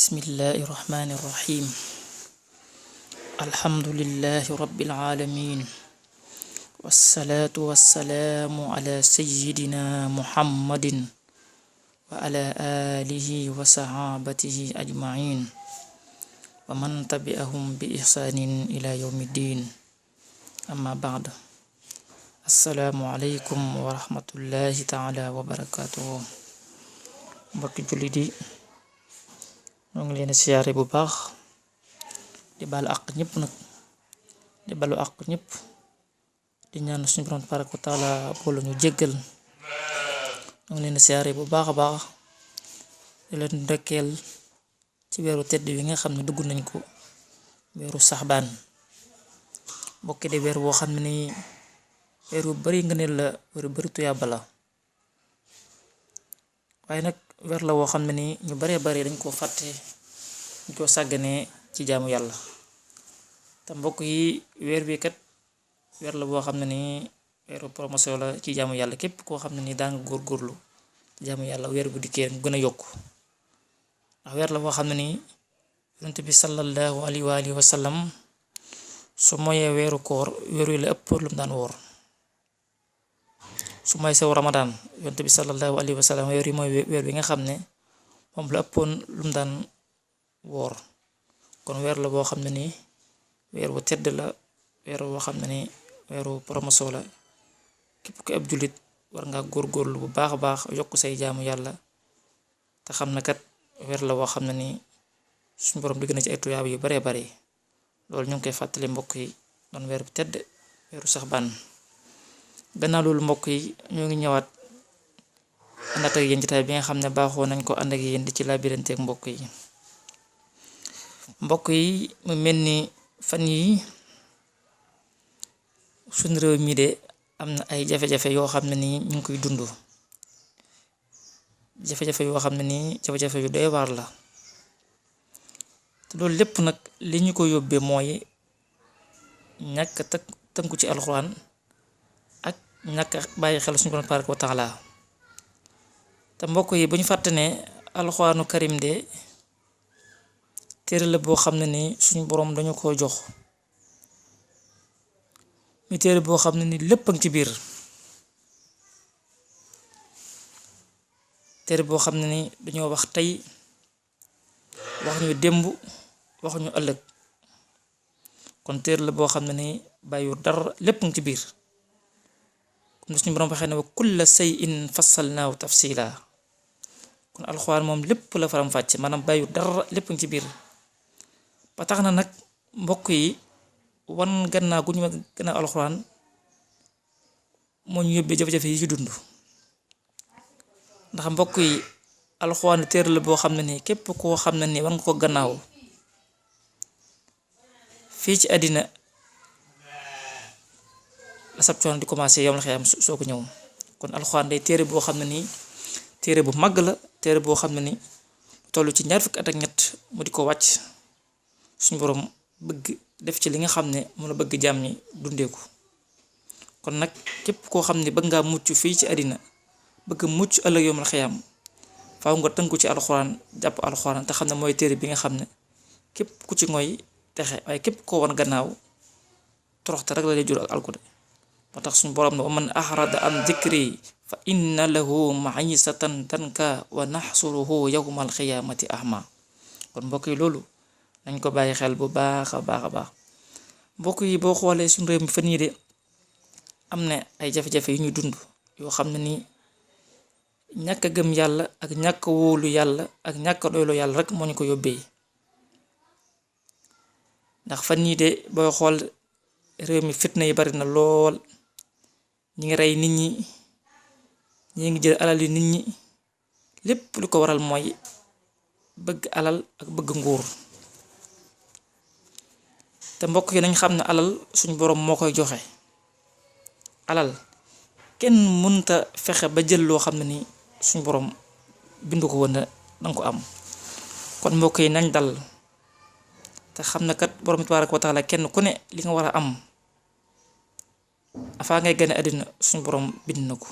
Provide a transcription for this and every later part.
bismillahi irrahmani irrahim alhamdulillahi rabbil alamin wassalaatu wassalaamu ala sayyidina muhammadin wa ala alihi wa sahabatihi ajmain wa man tabi'ahum bi ihsanin ila yawmiddin amma ba'd. Assalaamu aleykum wa rahmatullahi taala wa barakatuhu. Mbokki jullit yi, ñoo ngi leen siyaare bu baax, di baalu àq ñëpp nag, di balu àq ñëpp, di ñaan suñu borom tabaaraka wa taala boolu ñu jéggal. ñoo ngi leen siyaare bu baax a baax, di leen ndokkeel ci weeru tedd wi nga xam ne dugg nañ ko, weeru saxbaan. mbokki di weer woo xam ne ni weer wu bari ngëneel la, weer wu bari tuyaaba la, waaye nag weer la woo xam ne ni ñu baree bari dañ koo fàtte, dañ koo sàgganee ci jaamu yàlla. te mbokk yi, weer bi kat weer la boo xam ne ni weeru promotion la ci jaamu yàlla. képp koo xam ne ni daa nga góorgóorlu ci jaamu yàlla, weer bu dikkee mu gën a yokku, ndax weer la boo xam ne ni yonent bi sallallahu alayhi wa alihi wa sallam su moyee weeru koor, weer wi la ëpp lu mu daan woor. su may sew Ramadan, yonent bi sallallahu alayhi wa sallam weer yi mooy weer bi nga xam ne moom la ëppoon lu mu daan woor. kon weer la boo xam ne nii weer bu tedd la, weer boo xam ne ni weeru promotion la. képp ko ab jullit war nga góorgóorlu bu baax a baax, yokk say jaamu yàlla, te xam na kat weer la boo xam ne nii suñu borom digg na ci ay tuyaaba yu baree bari. loolu ñu ngi koy fàttali mbokk yi, doon weer bu tedd, weeru saxbaan. gannaaw loolu mbokk yi, ñoo ngi ñëwaat àndaat ak yéen jotaay bi nga xam ne baaxoo nañ ko ànd ak yéen di ci labiranteeg mbokk yi. mu mel ni fan yi suñ réew mi de am na ay jafe-jafe yoo xam ne nii ñu ngi koy dund, jafe-jafe yoo xam ne nii jafe-jafe yu doy waar la. te loolu lépp nag li ñu ko yóbbee mooy ñàkk tënku ci alxuraan ak ñàkk bàyyi xel suñu borom tabaaraka wa taala. te mbokk yi, bu ñu fàtte ne alxuraanu karim de téere la boo xam ne ni suñu borom dañu ko jox, mi téere boo xam ne ni lépp a ngi ci biir, téere boo xam ne ni dañoo wax tey, wax ñu démb, wax ñu ëllëg. kon téere la boo xam ne ni bàyyu dara, lépp ngi ci biir, comme suñu borom waxee ne wa kulla shay'in fassalnaahu tafsila. kon alxuraan moom lépp la faram fàcce, maanaam bàyyu dara, lépp ngi ci biir. ba tax na nag mbokk yi, wan gannaaw gu ñu gannaaw alxuraan moo ñu yóbbee jafe-jafe yi ci dund. ndax mbokk yi, alxuraan téere la boo xam ne nii képp koo xam ne nii war nga ko gannaaw fii ci àddina la sab coono di commencé yow la xëy am soo ko ñëw. kon alxuraan day téere boo xam ne nii téere bu màgg la, téere boo xam ne ni toll ci 20 at ak ñett mu di ko wàcc, suñu borom bëgg def ci li nga xam ne mu la bëgg jàmm ñi dundeeku. kon nag képp koo xam ne bëgg ngaa mucc fii ci àddina, bëgg mucc ëllëg yow la xëy am, faaw nga tënku ci alxuraan, jàpp alxuraan, te xam ne mooy téere bi nga xam ne képp ku ci ngoy texe, waaye képp koo wan gannaaw toroxte rek la lay jur ak alkude. moo tax suñu borom ne wa man ahrada an dikri fa inna lahu ma'isatan danka wa naxsuruhu yawmal xiyaamati ahma. kon mbokk yi, loolu nañ ko bàyyi xel bu baax a baax a baax. mbokk yi, boo xoolee suñu réew mi fan yii de am na ay jafe-jafe yu ñu dund yoo xam ne nii ñàkk a gëm yàlla ak ñàkk a wóolu yàlla ak ñàkk a doylu yàlla rek moo ñu ko yóbbee. ndax fan yii de booy xool réew mi fitna yi bari na lool, ñi ngi rey nit ñi, ñi ngi jël alal yi nit ñi, lépp lu ko waral mooy bëgg alal ak bëgg nguur. te mbokk yi, nañ xam ne alal suñu borom moo koy joxe. alal kenn mënta fexe ba jël loo xam ne ni suñu borom bindu ko woon na danga ko am. kon mbokk yi, nañ dal te xam ne kat borom tabaaraka wa taala kenn ku ne li nga war a am afaa ngay gane àddina suñu borom bind na ko.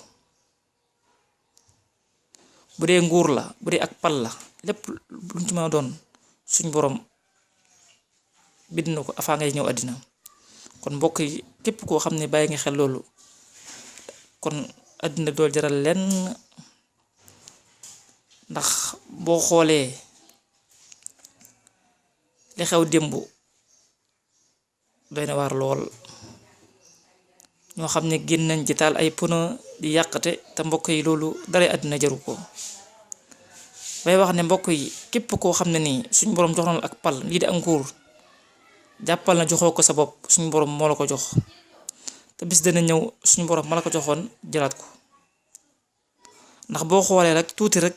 bu dee nguur la, bu dee ak pal la, lépp luñ ci mën a doon suñ borom bind na ko afaa ngay ñëw àddina. kon mbokk yi képp koo xam ne bàyyi nga xel loolu kon àddina dool jaral lenn, ndax boo xoolee li xew démb doy na waar lool. ñoo xam ne génn nañ ci taal ay pneu di yàqate te mbokk yi loolu dara àddina jaru ko. bay wax ne mbokk yi képp koo xam ne nii suñ borom jox na la ak pal lii di ak nguur, jàppal na joxoo ko sa bopp, suñu borom moo la ko jox te bis dana ñëw suñu borom ma la ko joxoon jëlaat ko. ndax boo xoolee rek tuuti rek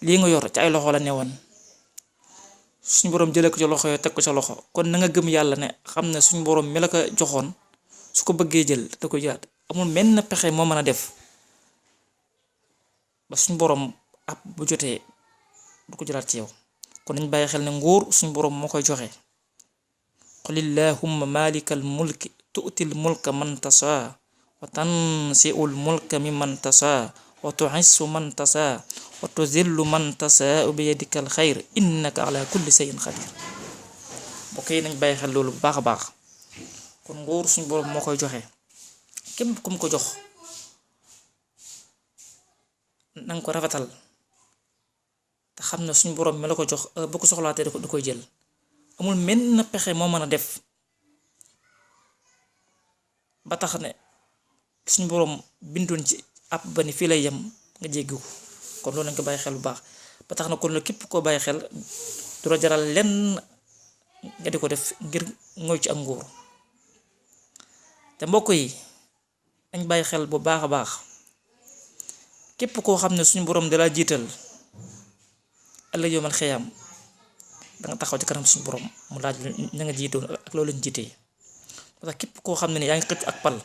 lii nga yor ci ay loxo la newoon, suñu borom jëlee ko ci loxo yoo teg ko sa loxo. kon na nga gëm yàlla ne xam ne suñu borom mi la ko joxoon su ko bëggee jël da ko jëlaat. amul menn pexe moo mën a def ba suñu borom ab bu jotee du ko jëlaat ci yow. kon nañ bàyyi xel ne nguur suñu borom moo koy joxe. qul illahumma malikal mulki tu'til mulka man tasha wa tansi'ul mulka mimman tasha wa tu'issu man tasha wa tuzillu man tasha bi yadikal xayr innaka ala kulli shay'in qadir. mbokk yi nañ bàyyi xel loolu bu baax a baax. kon nguur suñu borom moo koy joxe, képp kum ko jox nanga ko rafetal te xam ne suñu borom mi la ko jox bu ko soxlaatee da koy jël. amul menn pexe moo mën a def ba tax ne suñu borom bindoon ci ab ba ni fii lay yem nga jéggi ko. kon loolu nañ ko bàyyi xel bu baax. ba tax na kon la képp koo bàyyi xel du la jaral lenn nga di ko def ngir ngoy ci ak nguur. te mbokk yi nañ bàyyi xel bu baax a baax. képp koo xam ne suñu borom dalaa jiital ëllëg yawmal xiyaam danga taxaw ci kanam suñu borom mu laaj ña nga jiitoon ak loolu lañ jiitee. parce que képp koo xam ne ni yaa ngi xëcc ak pal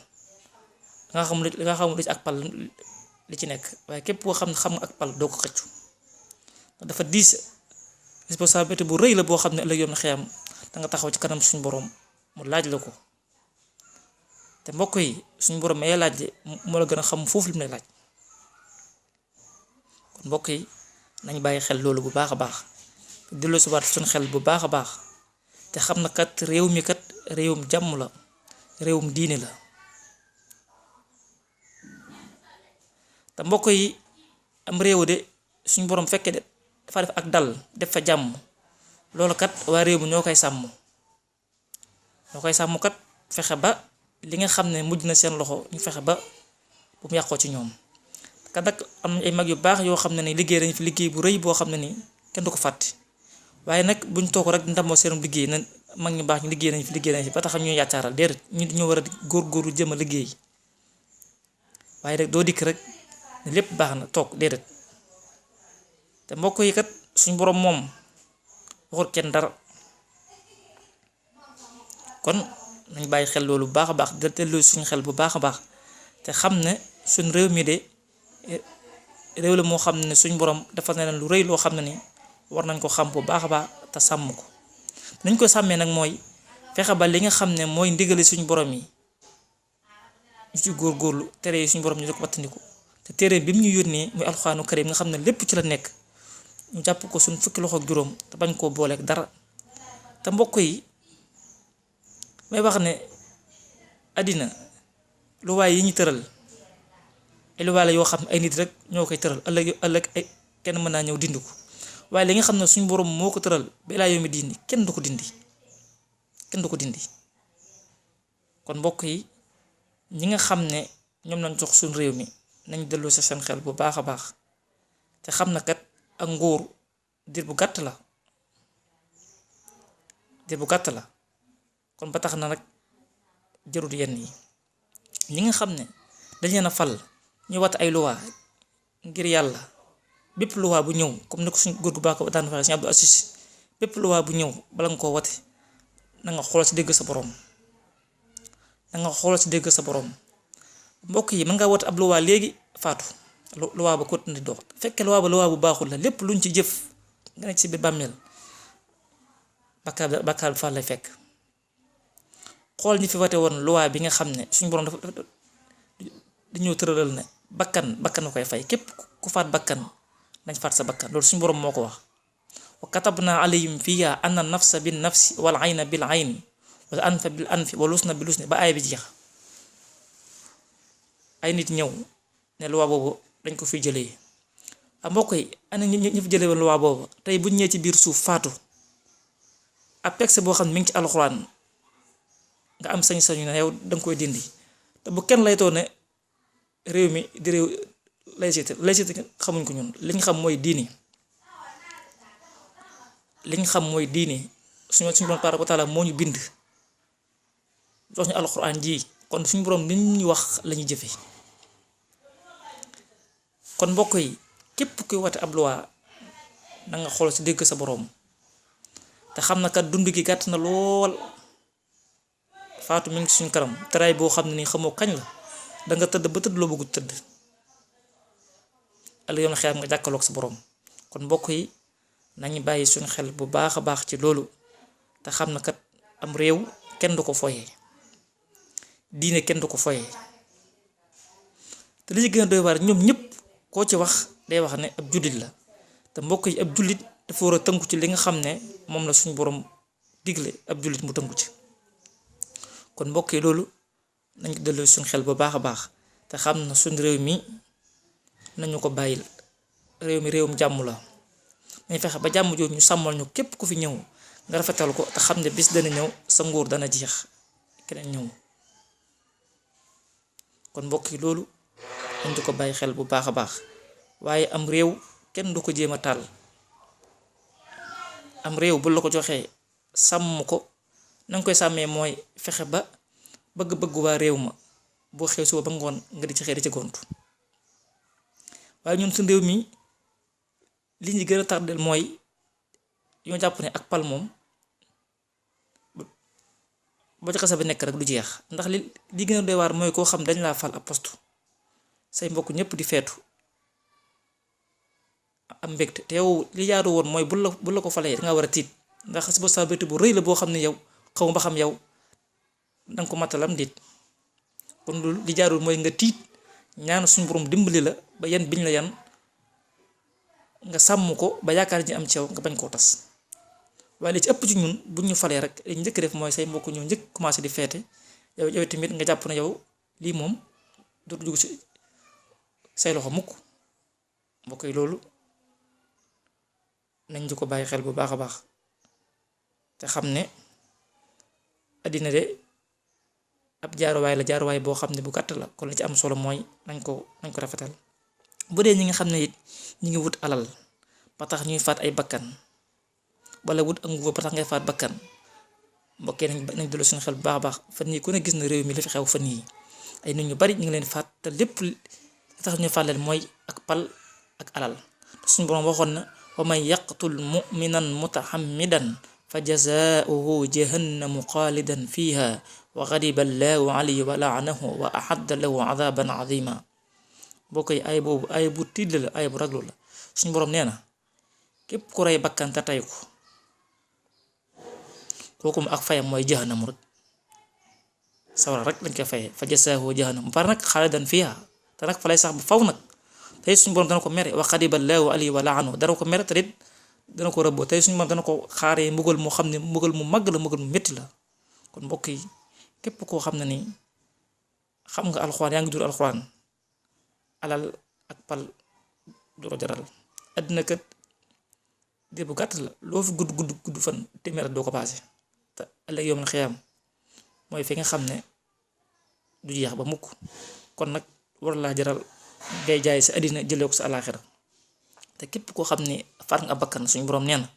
nga xam lu ci ak pal li ci nekk, waaye képp koo xam ne xam nga ak pal doo ko xëccu. dafa diis responsabilité bu rëy la boo xam ne ëllëg yawmal xiyaam danga taxaw ci kanam suñu borom mu laaj la ko. te mbokk yi suñu borom may laaj moo la gën a xam foofu li mu lay laaj. kon mbokk yi nañ bàyyi xel loolu bu baax a baax, delloo si waat suñu xel bu baax a baax te xam na kat réew mi kat réewum jàmm la, réewum diine la. te mbokk yi am réew de suñu borom fekkee de dafa def ak dal def fa jàmm, loolu kat waa réew mi ñoo koy sàmm. kat fexe ba li nga xam ne mujj na seen loxo ñu fexe ba bu mu yàqoo ci ñoom. kat nag am nañ ay mag yu baax yoo xam ne ni liggéey nañ fi liggéey bu rëy boo xam ne ni kenn du ko fàtte. waaye nag buñ toog rek ndamoo seenum liggéey na mag ñu baax ñu liggéey nañ fi ba tax ñu yaacaaral déedéet ñu ñoo war a góorgóorlu jëm a liggéey. waaye rek doo dikk rek ne lépp baax na toog déedéet. te mbokk yi kat suñ borom moom waxul kenn dara. kon nañ bàyyi xel loolu bu baax a baax delloo suñu xel bu baax a baax te xam ne suñ réew mi de réew la moo xam ne suñ borom dafa ne leen lu rëy loo xam ne ni war nañ ko xam bu baax a baax te sàmm ko. nañ ko sàmmee nag mooy fexe ba li nga xam ne mooy ndigali suñu borom yi ñu ci góorgóorlu, tere yi suñu borom ñu di ko wattandiku. te tere bi mu ñu yónnee muy alxuraanu karim nga xam ne lépp ci la nekk ñu jàpp ko suñ fukki loxo ak juróom te bañ koo booleeg dara. te mbokk yi may wax ne àddina luwaay yi ñu tëral ay luwaay la yoo xam ne ay nit rek ñoo koy tëral ëllëg ay kenn mën naa ñëw dindi ko. waaye li nga xam ne suñu borom moo ko tëral ba laa yomi diini kenn du ko dindi. kon mbokk yi ñi nga xam ne ñoom lañ jox suñu réew mi nañ delloo sa seen xel bu baax a baax te xam na kat ak nguur diir bu gàtt la kon ba tax na nag jarut yenn yi. ñi nga xam ne dañ leen a fal ñu wat ay luwaa ngir yàlla, bépp luwaa bu ñëw comme ni ko suñ góor gu baax ko daan waxee suñu Abdou Assis, bépp luwaa bu ñëw bala nga koo wate na nga xool si dégg sa borom. mbokk yi mën nga wate ab luwaa léegi faatu luwaa ba continué dox, fekkee luwaa bu baaxul la lépp luñ ci jëf nga nekk si biir bàmmeel bakkaar bi fa lay fekk. xool ñi fi wate woon luwaa bi nga xam ne suñu borom dafa dañoo tëralal ne bakkan na koy fay, képp ku faat bakkan nañ faat sa bakkan, loolu suñu borom moo ko wax. wa katabna alayhim fiha anna nafsa bin nafsi wal ayna bil ayni wal anfa bil anfi wal usna bil usni ba aay bi jeex. ay nit ñëw ne luwaa boobu dañ ko fi jëlee mbokk yi ana ñi fi jëlee woon luwaa boobu tey buñ ñëwee ci biir suuf faatu ab texte boo xam ne mi ngi ci alxuraan nga am sañ-sañu ne yow danga koy dindi te bu kenn laytoo ne réew mi di réew laïcité xamuñ ko ñun liñ xam mooy diini suñu borom tabaaraka wa taala moo ñu bind jox ñu alxuraan ji kon suñu borom li ñu wax lañuy jëfe kon mbokk yi képp kuy wate ab loi na nga xool ci dégg sa boroom te xam na kat dund gi gàtt na lool faatu mi ngi suñu kanam teraay boo xam ne nii xamoo kañ la danga tëdd ba tëdd loo bëggu tëdd ala yoon xeer nga jàkkaloog sa boroom kon mbokk yi nañu bàyyi suñu xel bu baax a baax ci loolu te xam na kat am réew kenn du ko foyee diine kenn du ko foyee te li ci gën a doy waar ñoom ñëpp koo ci wax day wax ne ab jullit la te mbokk yi ab jullit dafa war a tënku ci li nga xam ne moom la suñu borom digle ab jullit mu tënku ci kon mbokk yi loolu nañ ko delloo suñu xel bu baax a baax te xam na suñu réew mi nañu ko bàyyil réew mi réewum jàmm la nañ fexe ba jàmm jooju ñu sàmmal ñu képp ku fi ñëw nga rafetal ko te xam ne bis dana ñëw sa nguur dana jeex keneen ñëw kon mbokk yi loolu nañ di ko bàyyi xel bu baax a baax waaye am réew kenn du ko jéem a taal am réew bu la ko joxee sàmm ko nanga koy sàmmee mooy fexe ba bëgg-bëggu waa réew ma boo xew suba ba ngoon nga di ci xëy di ci gontu waaye ñun suñ réew mi li ñu gën a tardel mooy ñoo jàpp ne ak pal moom boo ci xasa bi nekk rek du jeex ndax li gën a doy waar mooy koo xam dañ laa fal ab poste say mbokk ñëpp di feetu am mbégte te yow li jaadu woon mooy bu la ko falee danga war a tiit ndax responsabilité bu rëy la boo xam ne yow xaw ba xam yow danga ko matalam déet kon loolu li jaadu mooy nga tiit ñaan suñu borom dimbali la ba yan biñ la yan nga sàmm ko ba yaakaar ji am ci yow nga bañ koo tas waaye li ci ëpp ci ñun buñ ñu falee rek li njëkk def mooy say mbokk ñëw njëkk commencé di feete yow tamit nga jàpp ne yow lii moom dootu dugg ci say loxo mukk mbokk yi loolu nañ di ko bàyyi xel bu baax a baax te xam ne àddina de ab jaaruwaay boo xam ne bu gàtt la kon la ci am solo mooy nañ ko rafetal bu dee ñi nga xam ne it ñi ngi wut alal ba tax ñuy faat ay bakkan wala wut ak nguur ba tax ngay faat bakkan mbokkee nañ delloo suñu xel bu baax a baax fan yii ku ne gis na réew mi li fi xew fan yii ay nit ñu bari ñu ngi leen faat te lépp li tax ñu faat leen mooy ak pal ak alal te suñu borom waxoon na wa man yaqtul muminan mutahammidan fa jazaauhu jahannamu xaalidan fiha wa ghadiba allahu alayhi wa laanahu wa ahadda lahu adaban azima boo koy ay boobu ay bu tiid la ay bu raglu la suñu borom nee na képp ku rey bakkan te tey ko kooku mu ak fayam mooy jahannamu rek sawara rek lañ koy fayee fa jazaauhu jahannam par nag xaalidan fiha te nag fa lay sax bu faw nag tey suñu borom dana ko mere wa ghadiba allahu alayhi wa laanahu dana ko mere te it dana ko rëbboo tey suñu borom dana ko xaaree mbugal moo xam ne mbugal mu màgg la mbugal mu métti la kon mbokk yi képp koo xam ne ni xam nga alxuraan yaa ngi dur alxuraan alal ak pal du ko jaral àddina kat diir bu gàtt la loo fi gudd fan téeméer doo ko paase te ëllëg yoom la xiyaam mooy fi nga xam ne du jeex ba mukk kon nag war laa jaral ngay jaay sa àddina jëlee ko sa alaaxira te képp koo xam ne faat nga bakkan suñu borom nee na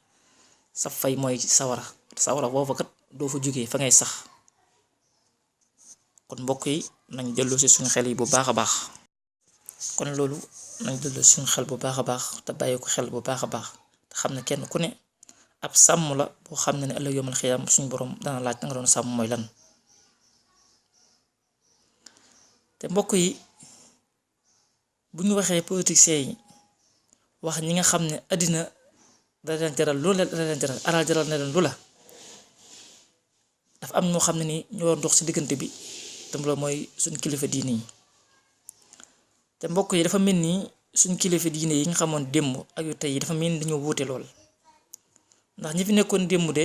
sa fay mooy sawara boobu kat doo fa jógee fa ngay sax kon mbokk yi nañ delloo si suñu xel yi bu baax a baax kon loolu nañ delloo suñu xel bu baax a baax te bàyyi ko xel bu baax a baax te xam ne kenn ku ne ab sàmm la boo xam ne ëllëg yawmal xiyaam suñu borom dana laaj nga doon sàmm mooy lan te mbokk yi bu ñu waxee politiciens yi wax ñi nga xam ne àddina da leen jaral loolu la leen jaral alal jaral na leen lu la dafa am ñoo xam ne ni ñoo dox ci diggante bi te loolu mooy suñ kilifa diine yi te mbokk yi dafa mel ni suñ kilifa diine yi nga xamoon démb ak yu tey yi dafa mel ni dañoo wuute lool ndax ñi fi nekkoon démb de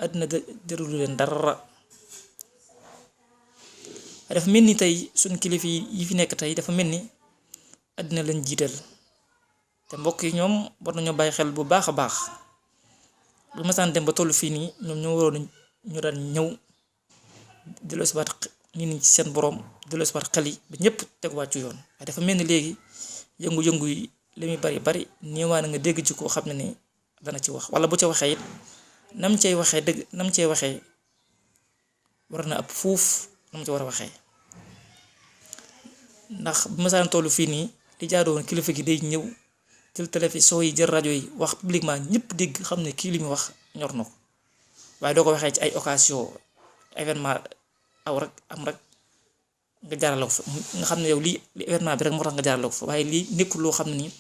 àddina jërulu leen dara. dafa mel ni tey suñ kilifa yi fi nekk tey dafa mel ni àddina lañ jiital te mbokk yi ñoom war nañoo bàyyi xel bu baax a baax. bu masaan dem ba tollu fii nii ñoom ñoo waroon ñu daan ñëw delloo si waat nit ñi ci seen borom delloo si waat xel yi ba ñëpp teguwaat ci yoon. waaye dafa mel ni léegi yëngu-yëngu yi li muy bari néewaa na nga dégg ci koo xam ne ni dana ci wax, wala bu ca waxee it nam cay waxee dëgg nam cay waxee war na ëpp fuuf nam ci war a waxee. ndax bu masaan tollu fii nii li jaadoo woon kilifa gi day ñëw jël télévision yi jël rajo yi wax publiquement ñëpp dégg xam ne kii li muy wax ñor na ko, waaye doo ko waxee ci ay occasion événement aw rek am rek nga jaarale ko fa nga xam ne yow lii li événement bi rek moo tax nga jaarale ko fa, waaye lii nekkul loo xam ne nii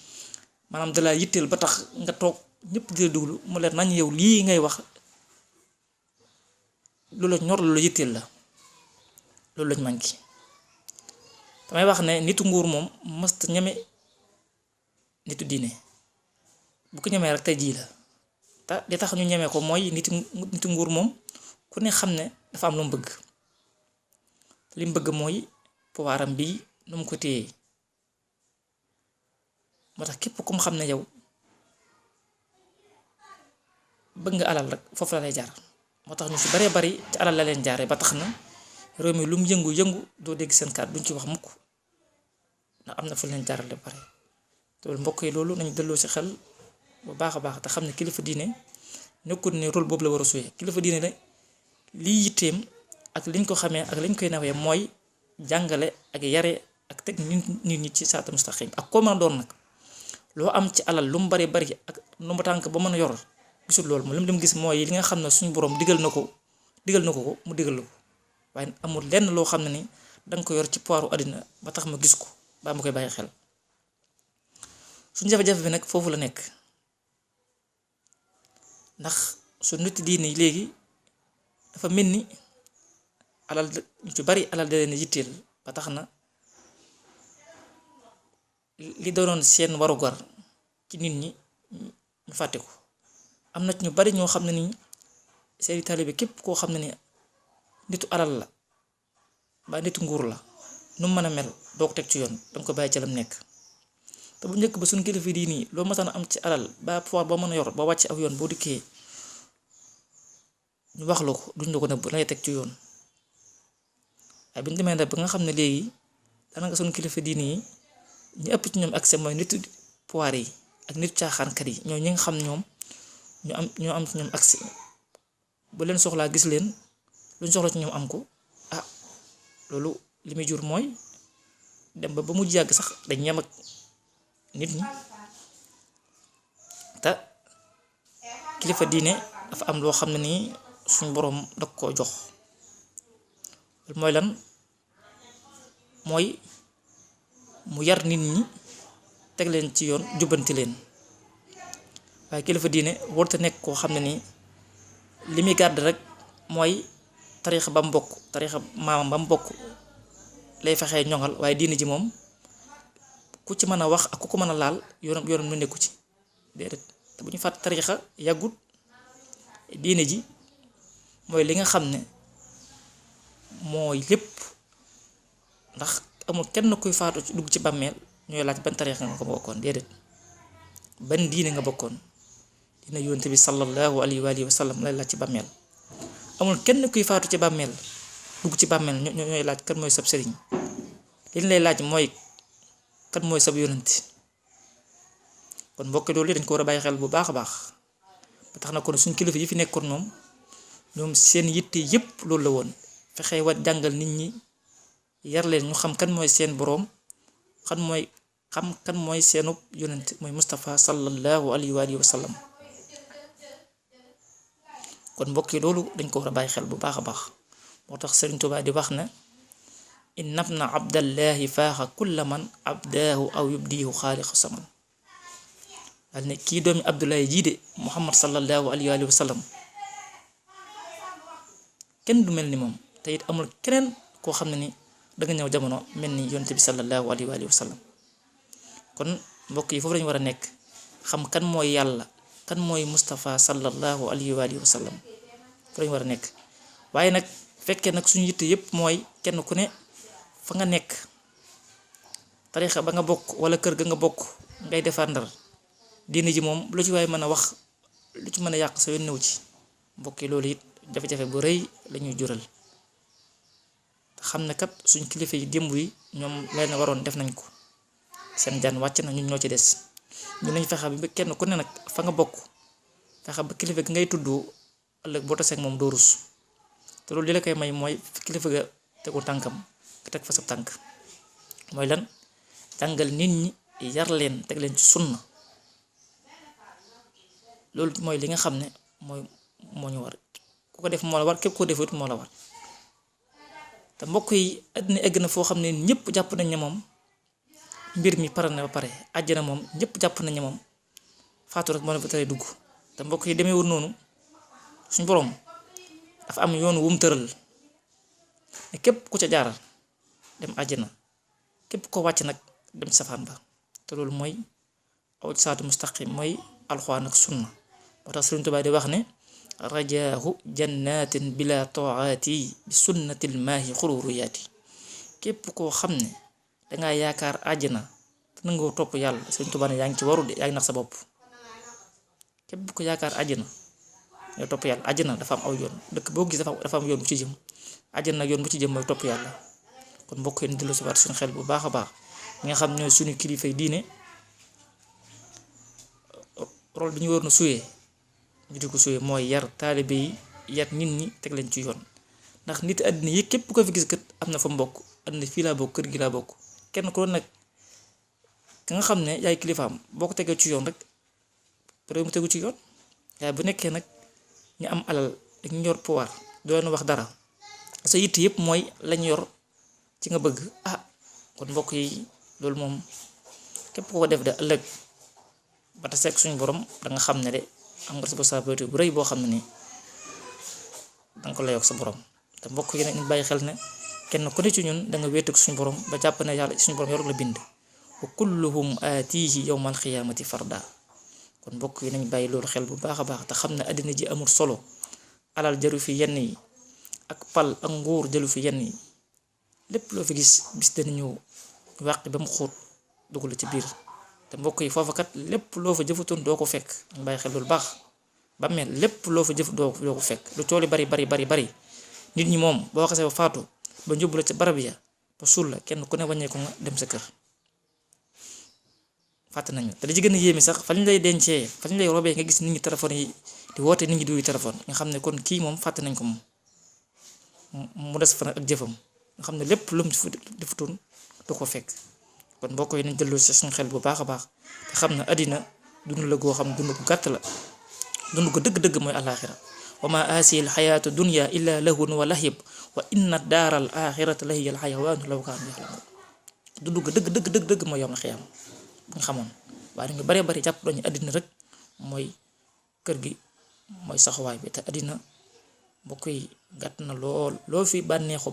maanaam dalaa yitteel ba tax nga toog ñëpp di la déglu mu leer nañ yow lii ngay wax loolu ñor loolu yitteel la. loolu lañ manqué. damay wax ne nitu nguur moom mësta ñeme nitu diine, bu ko ñemee rek tey jii la te li tax ñu ñemee ko mooy nitu nguur moom ku ne xam ne dafa am lu mu bëgg. li mu bëgg mooy pouvoiram bi nu mu ko téye, moo tax képp ku mu xam ne yow bëgg nga alal rek foofu la lay jaar. moo tax ñu si baree bari ci alal la leen jaaree ba tax na réew mi lu mu yëngu doo dégg seen kàddu duñ ci wax mukk ndax am na fu leen jaarale ba pare. loolu mbokk yi loolu nañu delloo si xel bu baax a baax te xam ne kilifa diine nekkul ne rôle boobu la war a suyee. kilifa diine la lii yitteem ak liñ ko xamee ak liñ koy nawee mooy jàngale ak yare ak teg nit ñi ci saata mustaqim. ak koo mën a doon nag loo am ci alal lu mu bari ak nu mu tànk ba mën a yor gisul loolu moom li mu gis mooy li nga xam ne suñu borom digal na ko mu digal la ko, waaye amul lenn loo xam ne ni danga ko yor ci poiru àddina ba tax ma gis ko ba ma koy bàyyi xel. suñu jafe-jafe bi nag foofu la nekk ndax su nit diine yi léegi dafa mel ni alal ñu ci bari alal da leen yitteel ba tax na li doonoon seen warugar ci nit ñi ñu fàtte ko. am na ci ñu bari ñoo xam ne ni seeni taalibe képp koo xam ne ni nitu alal la ba nitu nguur la nu mu mën a mel doo ko teg ci yoon danga ko bàyyi ci lam nekk. te bu njëkk ba suñ kilifa di nii loo masaan am ci alal ba pouvoir ba mën a yor ba wàcc aw yoon boo dikkee ñu wax la ko duñ la ko nëbb lay teg ci yoon. waaye bi ñu demee nag ba nga xam ne léegi daanaka suñ kilifa diine yi ñu ëpp ci ñoom accès mooy nitu pouvoir yi ak nitu caaxaankat yi ñoo ñi nga xam ñoom ñoo am ci ñoom accès bu leen soxlaa gis leen luñ soxla ci ñoom am ko. loolu li muy jur mooy dem ba mujj yàgg sax dañ ñam ak nit ñi te kilifa diine dafa am loo xam ne nii suñ boroom da koo jox. loolu mooy lan mooy mu yar nit ñi teg leen ci yoon jubbanti leen, waaye kilifa diine warut a nekk koo xam ne nii li muy gàdd rek mooy tariixa ba mu bokk tariixa maamam ba mu bokk lay fexee ñoŋal, waaye diine ji moom ku ci mën a wax ak ku ko mën a laal yoonam lu nekku ci déedéet. te bu ñu fàtt tariixa yàggut diine ji mooy li nga xam ne mooy lépp, ndax amul kenn kuy faatu dugg ci bàmmeel ñooy laaj ban tariixa nga ko bokkoon déedéet, ban diine nga bokkoon. diine yonent bi sallallahu alayhi wa sallam lay laaj ci bàmmeel. amul kenn kuy faatu ci bàmmeel dugg ci bàmmeel ñooy laaj kan mooy sab sëriñ. liñ lay laaj mooy kan mooy sab yonent. kon mbokk loolu dañ ko war a bàyyi xel bu baax a baax ba tax na kon suñ kilifa yi fi nekkoon ñoom seen yitte yépp loolu la woon, fexe wat jàngal nit ñi yar leen ñu xam kan mooy seen boroom, xam kan mooy seenub yonent mooy Mustafa sallallahu alayhi wa sallam. kon mbokk yi loolu dañ ko war a bàyyi xel bu baax a baax. moo tax Sëriñ Tuubaa di wax na inna ibna abdallahi faaxa kulla man abdaahu aw yubdihu xaaliqu saman. daal ne kii doomi Abdullahi jii de Muhammad sallallahu alayhi wa sallam kenn du mel ni moom, te it amul keneen koo xam ne ni danga ñëw jamono mel ni yonent bi sallallahu alayhi wa sallam. kon mbokk yi foofu lañu war a nekk xam kan mooy yàlla kan mooy Moustapha sallallahu alayhi wa alihi wa sallam fa lañu war a nekk. waaye nag fekkee nag suñu yitte yépp mooy kenn ku ne fa nga nekk tarixa ba nga bokk wala kër ga nga bokk ngay défendre diine ji moom lu ci waaye mën a wax lu ci mën a yàq sa yoon néew ci mbokki loolu it jafe-jafe bu rëy lañuy jural te xam ne kat suñ kilifa yi démb yi ñoom leen waroon def nañ ko seen jaan wàcc na ñun ñoo ci des ñu nañ fexe ba kenn ku ne nag fa nga bokk fexe ba kilifa gi ngay tudd ëllëg boo taseeg moom doo rus te loolu li la koy may mooy kilifa ga tegu tànkam nga teg fa sa tànk mooy lan jàngal nit ñi yar leen teg leen ci sunna loolu mooy li nga xam ne moo ñu war ku ko def moo la war képp koo defut moo la war te mbokk yi àddina egg na foo xam ne ñëpp jàpp nañ ne moom mbir mi pare na ba pare àjjana moom ñëpp jàpp nañ ne moom faatu rek moo ne fa tere dugg te mbokk yi demeewul noonu suñ boroom dafa am yoon wu mu tëral ne képp ku ca jaaral dem àjjana képp ko wàcc nag dem ci safaan ba te loolu mooy aw saatu mustaqim mooy alxuraan ak sunna moo tax Sëriñ Tuubaa di wax ne rajaahu jannatin bila toaati bi sunnatil maahi xururu yaati képp koo xam ne dangaa yaakaar àjjana te nangoo topp yàlla Sëriñ Tuubaa ne yaa ngi ci waru de yaa ngi nax sa bopp képp ko yaakaar àjjana nga topp yàlla àjjana dafa am aw yoon dëkk boo gis dafa am yoon bu ci jëm àjjana nag yoon bu ci jëm mooy topp yàlla kon mbokk yi dellu si waat suñu xel bu baax a baax ñi nga xam ñooy suñu kilifay diine rôle bi ñu war na suyee ñu di ko suyee mooy yar taalibe yi yar nit ñi teg leen ci yoon ndax nit àddina yi képp ko fi gis kët am na fa mbokk àddina fii laa bokk kër gi laa bokk kenn ko nag ka nga xam ne yaay kilifaam boo ko tegee ci yoon rek réew mu tegu ci yoon waaye bu nekkee nag ñu am alal ak ñu yor pouvoir doon wax dara sa yitt yëpp mooy lañ yor ci nga bëgg kon mbokk yi loolu moom képp ko def de ëllëg ba ta seeg suñu borom da nga xam ne de am nga responsabilité bu rëy boo xam ne nii danga ko layoog sa borom te mbokk yi nag ñu bàyyi xel ne kenn ku ne ci ñun da nga wéeteeg suñu borom ba jàpp ne yàlla suñu borom yor la bind wa kulluhum aatihi yawmal xiyaamati farda kon mbokk yi nañ bàyyi loolu xel bu baax a baax te xam ne àddina ji amul solo alal jaru fi yenn yi ak pal ak nguur jëlu fi yenn yi lépp loo fi gis bis dana ñëw wàqi ba mu xóot dugg la ci biir te mbokk yi foofa kat lépp loo fa jëfutoon doo ko fekk ñu bàyyi xel loolu baax ba mel lépp loo fa jëf doo ko fekk lu tooli bari nit ñi moom boo xasee ba faatu ba njubbu la ca barab ya ba suul la kenn ku ne wàññee ko nga dem sa kër fàtte nañu te li ci gën a yéemi sax fa ñu lay dencee fa ñu lay robee nga gis nit ñi téléphone yi di woote nit ñi duy téléphone nga xam ne kon kii moom fàtte nañ ko moom mu des fa ak jëfam nga xam ne lépp lu mu defutoon du ko fekk kon mbokk yi nañ delloo si suñu xel bu baax a baax te xam ne àddina dund la goo xam dund gu gàtt la dund ko dëgg-dëgg mooy alaaxira wa ma aasihi alxayaatu dunya illa lahun wa lahib wa inna daaral axirata la hiya alxayawaanu law kaanu yaxlamuun dund ko dëgg mooy yawmal xiyaam bu ñu xamoon waaye ñu bare bari jàpp dañu àddina rek mooy kër gi mooy saxuwaay bi te àddina mbokk yi gàtt na lool loo fi bànneexu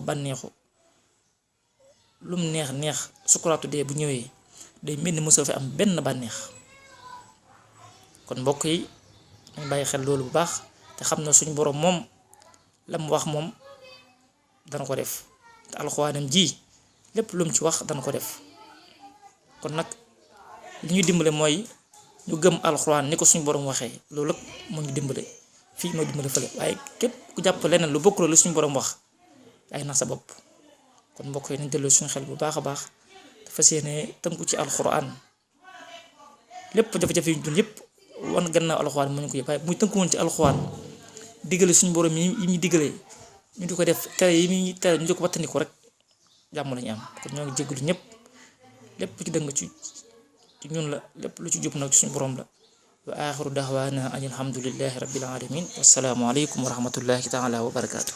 lum neex sukuraatu dee bu ñëwee day mel ni mosoo fi am benn bànneex kon mbokk yi nañ bàyyi xel loolu bu baax te xam na suñu borom moom la mu wax moom dana ko def te alxuraanam ji lépp lu mu ci wax dana ko def kon nag li ñu dimbale mooy ñu gëm alxuraan ni ko suñu borom waxee loolu ak moo ñu dimbale fii moo dimbale fële waaye képp ku jàpp leneen lu bokkul lu suñu borom wax ay nax sa bopp kon mbokk yi nañ delloo suñu xel bu baax a baax te fas yéene tënku ci alxuraan lépp jafe-jafe yu dund yëpp wan gannaaw alxuraan moo ñu ko yëpp waaye muy tënku woon ci alxuraan digale suñu borom yi ñu digale ñu di ko def tere yi muy tere ñu di ko wattandiku rek jàmm lañu am kon ñoo ngi jégalu ñëpp lépp ci dëng ci ñun la lépp lu ci jub nag suñu borom la wa axiru dahwaana an alhamdulillahi rabbil alamin wassalaamu aleykum wa rahmatullahi taala wa barakaatu